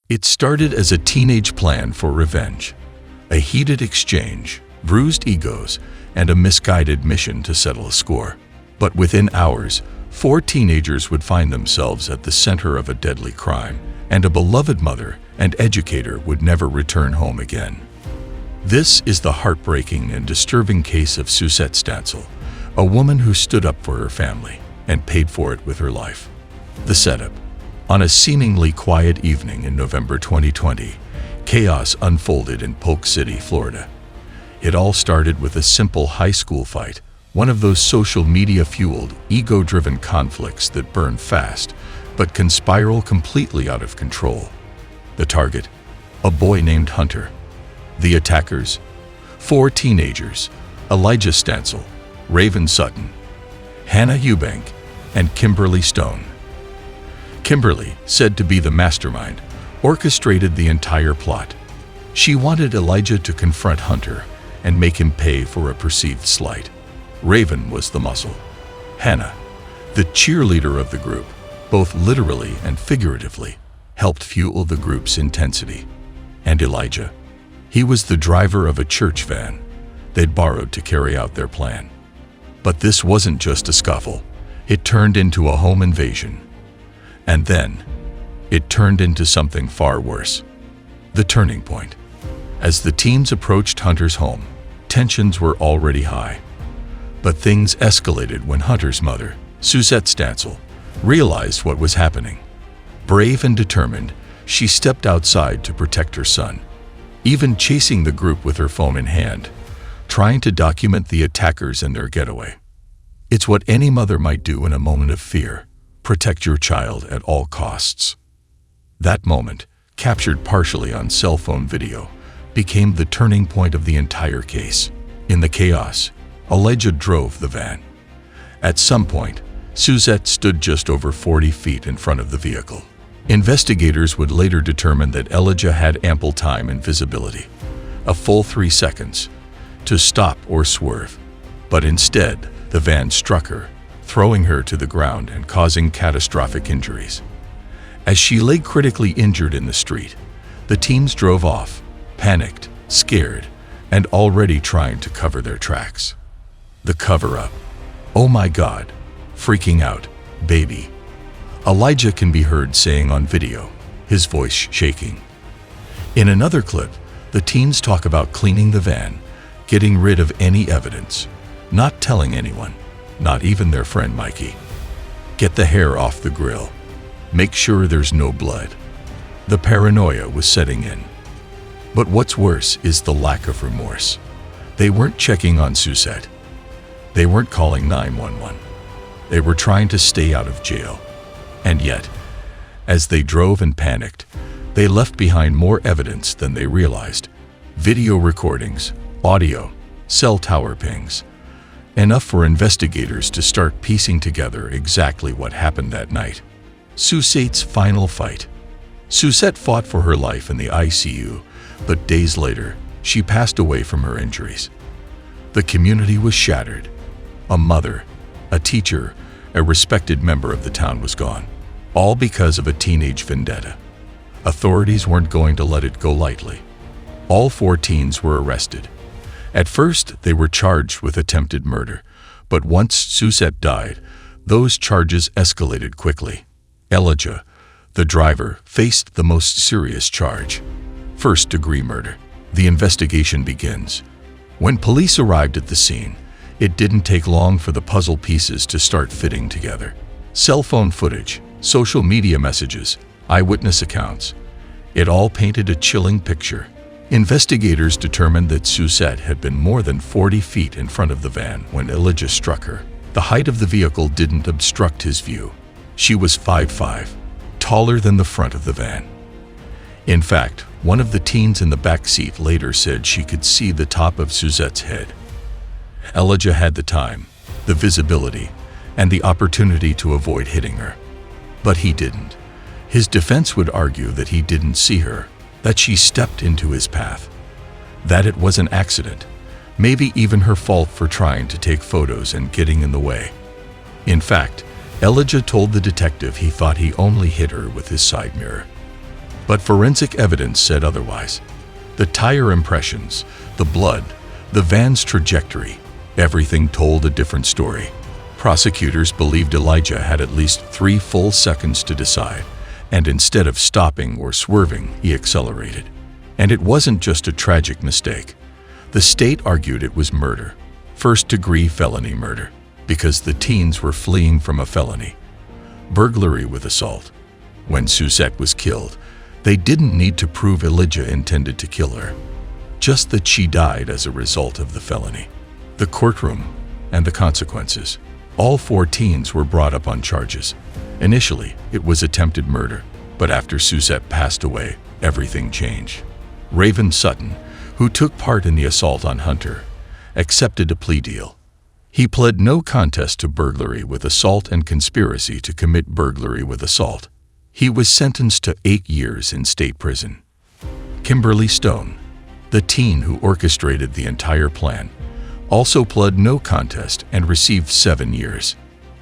It started as a teenage plan for revenge, a heated exchange, bruised egos, and a misguided mission to settle a score. But within hours, 4 teenagers would find themselves at the center of a deadly crime, and a beloved mother and educator would never return home again. This is the heartbreaking and disturbing case of Susette Stansel, a woman who stood up for her family and paid for it with her life. The setup. On a seemingly quiet evening in November 2020, chaos unfolded in Polk City, Florida. It all started with a simple high school fight, one of those social media-fueled, ego-driven conflicts that burn fast but can spiral completely out of control. The target? A boy named Hunter. The attackers? 4 teenagers: Elijah Stansel, Raven Sutton, Hannah Eubank, and Kimberly Stone. Kimberly, said to be the mastermind, orchestrated the entire plot. She wanted Elijah to confront Hunter and make him pay for a perceived slight. Raven was the muscle. Hannah, the cheerleader of the group, both literally and figuratively, helped fuel the group's intensity. And Elijah, he was the driver of a church van they'd borrowed to carry out their plan. But this wasn't just a scuffle. It turned into a home invasion. And then, it turned into something far worse. The turning point. As the teens approached Hunter's home, tensions were already high. But things escalated when Hunter's mother, Susette Stansel, realized what was happening. Brave and determined, she stepped outside to protect her son, even chasing the group with her phone in hand, trying to document the attackers and their getaway. It's what any mother might do in a moment of fear: protect your child at all costs. That moment, captured partially on cell phone video, became the turning point of the entire case. In the chaos, Elijah drove the van. At some point, Susette stood just over 40 feet in front of the vehicle. Investigators would later determine that Elijah had ample time and visibility, a full 3 seconds, to stop or swerve. But instead, the van struck her, throwing her to the ground and causing catastrophic injuries. As she lay critically injured in the street, the teens drove off, panicked, scared, and already trying to cover their tracks. The cover-up. "Oh my God," freaking out, "baby." Elijah can be heard saying on video, his voice shaking. In another clip, the teens talk about cleaning the van, getting rid of any evidence, not telling anyone, not even their friend Mikey. Get the hair off the grill. Make sure there's no blood. The paranoia was setting in. But what's worse is the lack of remorse. They weren't checking on Susette. They weren't calling 911. They were trying to stay out of jail. And yet, as they drove and panicked, they left behind more evidence than they realized. Video recordings, audio, cell tower pings. Enough for investigators to start piecing together exactly what happened that night. Susette's final fight. Susette fought for her life in the ICU, but days later, she passed away from her injuries. The community was shattered. A mother, a teacher, a respected member of the town was gone, all because of a teenage vendetta. Authorities weren't going to let it go lightly. All 4 teens were arrested. At first, they were charged with attempted murder, but once Susette died, those charges escalated quickly. Elijah, the driver, faced the most serious charge: first-degree murder. The investigation begins. When police arrived at the scene, it didn't take long for the puzzle pieces to start fitting together. Cell phone footage, social media messages, eyewitness accounts. It all painted a chilling picture. Investigators determined that Susette had been more than 40 feet in front of the van when Elijah struck her. The height of the vehicle didn't obstruct his view. She was 5'5", taller than the front of the van. In fact, one of the teens in the back seat later said she could see the top of Susette's head. Elijah had the time, the visibility, and the opportunity to avoid hitting her. But he didn't. His defense would argue that he didn't see her, that she stepped into his path, that it was an accident, maybe even her fault for trying to take photos and getting in the way. In fact, Elijah told the detective he thought he only hit her with his side mirror. But forensic evidence said otherwise. The tire impressions, the blood, the van's trajectory, everything told a different story. Prosecutors believed Elijah had at least 3 full seconds to decide, and instead of stopping or swerving, he accelerated. And it wasn't just a tragic mistake. The state argued it was murder, first-degree felony murder, because the teens were fleeing from a felony, burglary with assault. When Susette was killed, they didn't need to prove Elijah intended to kill her, just that she died as a result of the felony. The courtroom and the consequences. All 4 teens were brought up on charges. Initially, it was attempted murder, but after Susette passed away, everything changed. Raven Sutton, who took part in the assault on Hunter, accepted a plea deal. He pled no contest to burglary with assault and conspiracy to commit burglary with assault. He was sentenced to 8 years in state prison. Kimberly Stone, the teen who orchestrated the entire plan, also pled no contest and received 7 years.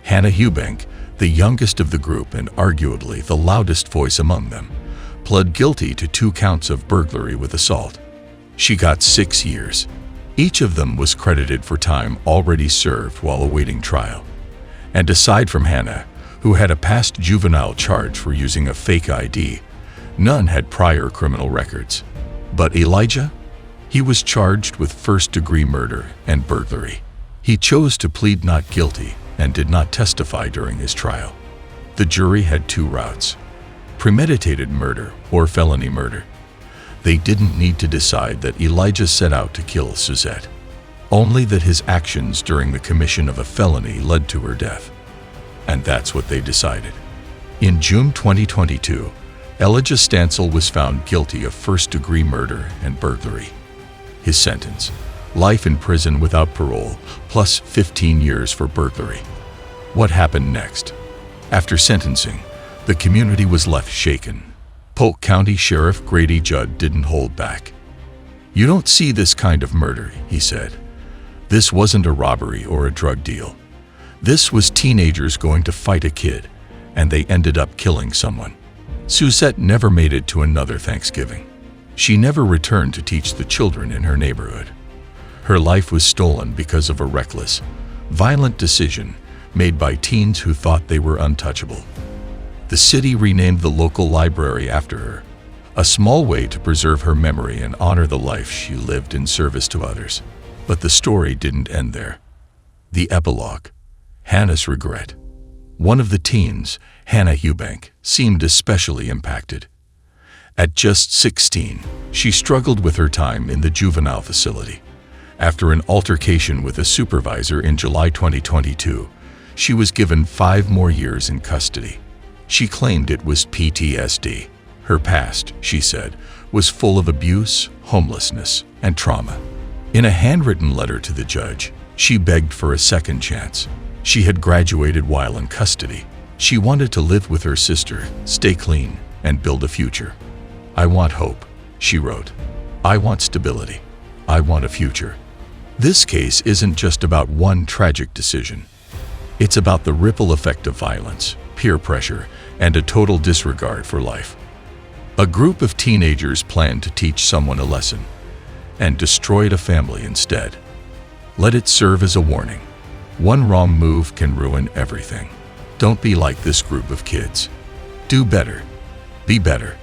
Hannah Eubank, the youngest of the group and arguably the loudest voice among them, pled guilty to 2 counts of burglary with assault. She got 6 years. Each of them was credited for time already served while awaiting trial. And aside from Hannah, who had a past juvenile charge for using a fake ID, none had prior criminal records. But Elijah? He was charged with first-degree murder and burglary. He chose to plead not guilty and did not testify during his trial. The jury had 2 routes: premeditated murder or felony murder. They didn't need to decide that Elijah set out to kill Susette, only that his actions during the commission of a felony led to her death. And that's what they decided. In June 2022, Elijah Stansel was found guilty of first-degree murder and burglary. His sentence: life in prison without parole, plus 15 years for burglary. What happened next? After sentencing, the community was left shaken. Polk County Sheriff Grady Judd didn't hold back. "You don't see this kind of murder," he said. "This wasn't a robbery or a drug deal. This was teenagers going to fight a kid, and they ended up killing someone." Susette never made it to another Thanksgiving. She never returned to teach the children in her neighborhood. Her life was stolen because of a reckless, violent decision made by teens who thought they were untouchable. The city renamed the local library after her, a small way to preserve her memory and honor the life she lived in service to others. But the story didn't end there. The epilogue: Hannah's regret. One of the teens, Hannah Eubank, seemed especially impacted. At just 16, she struggled with her time in the juvenile facility. After an altercation with a supervisor in July 2022, she was given 5 more years in custody. She claimed it was PTSD. Her past, she said, was full of abuse, homelessness, and trauma. In a handwritten letter to the judge, she begged for a second chance. She had graduated while in custody. She wanted to live with her sister, stay clean, and build a future. "I want hope," she wrote. "I want stability. I want a future." This case isn't just about one tragic decision. It's about the ripple effect of violence, peer pressure, and a total disregard for life. A group of teenagers planned to teach someone a lesson and destroyed a family instead. Let it serve as a warning. One wrong move can ruin everything. Don't be like this group of kids. Do better. Be better.